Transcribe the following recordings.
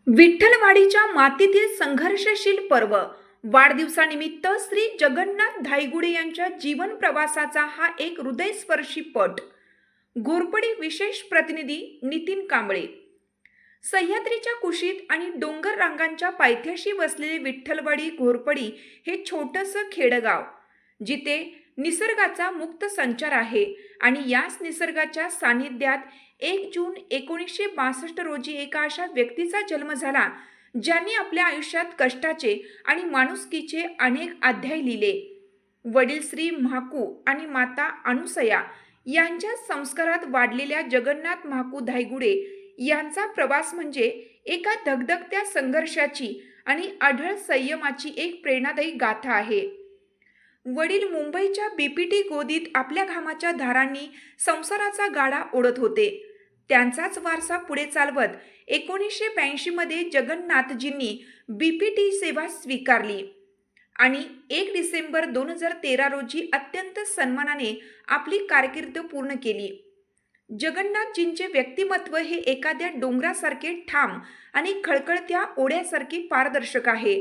विठ्ठलवाडीच्या मातीतील संघर्षशील पर्व. वाढदिवसानिमित्त श्री जगन्नाथ धायगुडे यांच्या जीवन प्रवासाचा हा एक हृदयस्पर्शी पट. घोरपडी विशेष प्रतिनिधी नितीन कांबळे. सह्याद्रीच्या कुशीत आणि डोंगर रांगांच्या पायथ्याशी वसलेले विठ्ठलवाडी घोरपडी हे छोटंसं खेडगाव, जिथे निसर्गाचा मुक्त संचार आहे. आणि याच निसर्गाच्या सानिध्यात 1 जून 1962 रोजी एका अशा व्यक्तीचा जन्म झाला, ज्यांनी आपल्या आयुष्यात कष्टाचे आणि माणुसकीचे अनेक अध्याय लिहिले. वडील श्री म्हाकू आणि माता अनुसया यांच्या संस्कारात वाढलेल्या जगन्नाथ म्हाकू धायगुडे यांचा प्रवास म्हणजे एका धगधगत्या संघर्षाची आणि अढळ संयमाची एक प्रेरणादायी गाथा आहे. वडील मुंबईच्या बीपीटी गोदीत आपल्या घामाच्या धारांनी संसाराचा गाडा ओढत होते. त्यांचाच वारसा पुढे चालवत 1982 मध्ये जगन्नाथजींनी बीपीटी सेवा स्वीकारली आणि 1 डिसेंबर 2013 रोजी अत्यंत सन्मानाने आपली कारकीर्द पूर्ण केली. जगन्नाथजींचे व्यक्तिमत्व हे एखाद्या डोंगरासारखे ठाम आणि खळखळत्या ओढ्यासारखे पारदर्शक आहे.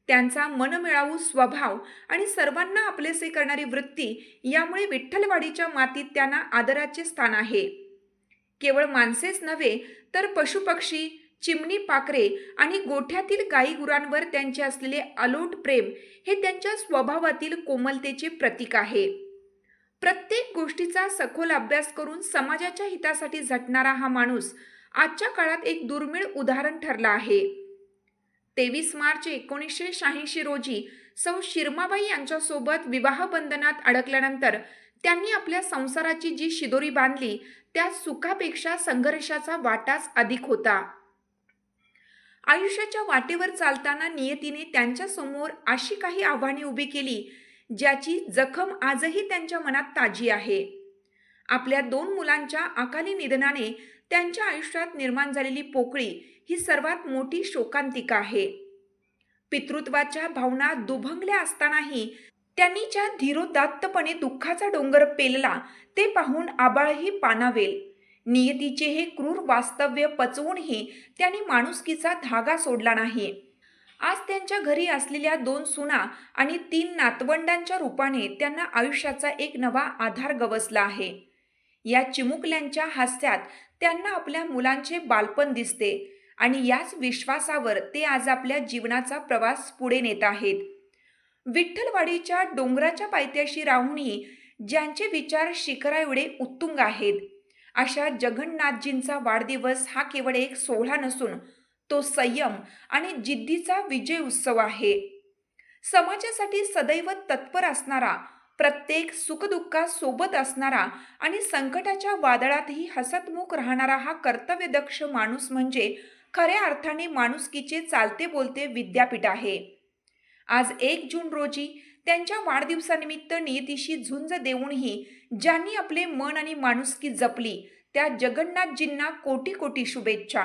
त्यांचा मनमिळावू स्वभाव आणि सर्वांना आपलेसे करणारी वृत्ती यामुळे विठ्ठलवाडीच्या मातीत त्यांना आदराचे स्थान आहे. केवळ माणसेच नव्हे तर पशुपक्षी, चिमणी पाखरे आणि गोठ्यातील गायीगुरांवर त्यांचे असलेले अलोट प्रेम हे त्यांच्या स्वभावातील कोमलतेचे प्रतीक आहे. प्रत्येक गोष्टीचा सखोल अभ्यास करून समाजाच्या हितासाठी झटणारा हा माणूस आजच्या काळात एक दुर्मिळ उदाहरण ठरला आहे. 23 मार्च 1986 रोजी सौ शिरमाबाई यांच्यासोबत विवाहबंधनात अडकल्यानंतर त्यांनी आपल्या संसाराची जी शिदोरी बांधली त्या सुखापेक्षा संघर्षाचा वाटाच अधिक होता. आयुष्याच्या वाटेवर चालताना नियतीने त्यांच्या समोर अशी काही आव्हाने उभी केली, ज्याची जखम आजही त्यांच्या मनात ताजी आहे. आपल्या 2 मुलांच्या अकाली निधनाने त्यांच्या आयुष्यात निर्माण झालेली पोकळी ही सर्वात मोठी शोकांतिका आहे. पितृत्वाच्या भावना दुभंगल्या असतानाही त्यांनी ज्या धीरोदात्तपणे दुःखाचा डोंगर पेलला ते पाहून आबाळही पाणावेल. नियतीचे हे क्रूर वास्तव्य पचवूनही त्यांनी माणुसकीचा धागा सोडला नाही. आज त्यांच्या घरी असलेल्या 2 सुना आणि 3 नातवंडांच्या रूपाने त्यांना आयुष्याचा एक नवा आधार गवसला आहे. या चिमुकल्यांच्या हास्यात त्यांना आपल्या मुलांचे बालपण दिसते आणि याच विश्वासावर ते आज आपल्या जीवनाचा प्रवास पुढे नेत आहेत. विठ्ठलवाडीच्या डोंगराच्या पायथ्याशी राहूनही ज्यांचे विचार शिखराएवढे उत्तुंग आहेत, अशा जगन्नाथजींचा वाढदिवस हा केवळ एक सोहळा नसून तो संयम आणि जिद्दीचा विजय उत्सव आहे. समाजासाठी सदैव तत्पर असणारा, प्रत्येक सुखदुःखात सोबत असणारा आणि संकटाच्या वादळातही हसतमुख राहणारा हा कर्तव्यदक्ष माणूस म्हणजे खऱ्या अर्थाने माणुसकीचे चालते बोलते विद्यापीठ आहे. आज 1 जून रोजी त्यांच्या वाढदिवसानिमित्त नियतीशी झुंज देऊनही ज्यांनी आपले मन आणि माणुसकी जपली त्या जगन्नाथजींना कोटी कोटी शुभेच्छा.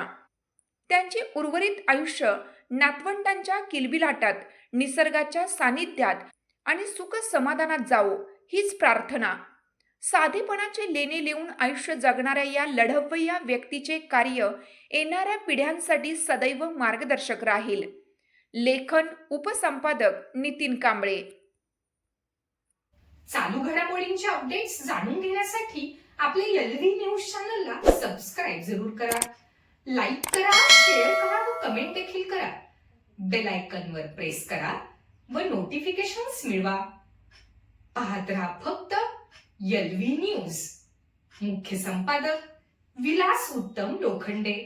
त्यांचे उर्वरित आयुष्य नातवंडांच्या किलबिलाटात, निसर्गाच्या सानिध्यात आणि सुख समाधानात जावो हीच प्रार्थना. साधेपणाचे लेणे लिहून आयुष्य जगणाऱ्या या लढवय्या व्यक्तीचे कार्य येणाऱ्या पिढ्यांसाठी सदैव मार्गदर्शक राहील. लेखन उपसंपादक नितीन कांबळे. चालू घडामोडींचे अपडेट्स जाणून घेण्यासाठी आपल्या LV न्यूज चॅनलला सबस्क्राईब जरूर करा, लाईक करा, शेअर करा व कमेंट देखील करा. बेल आयकॉनवर प्रेस करा व नोटिफिकेशन्स मिळवा. पाहत रहा फक्त LV न्यूज. मुख्य संपादक विलास उत्तम लोखंडे.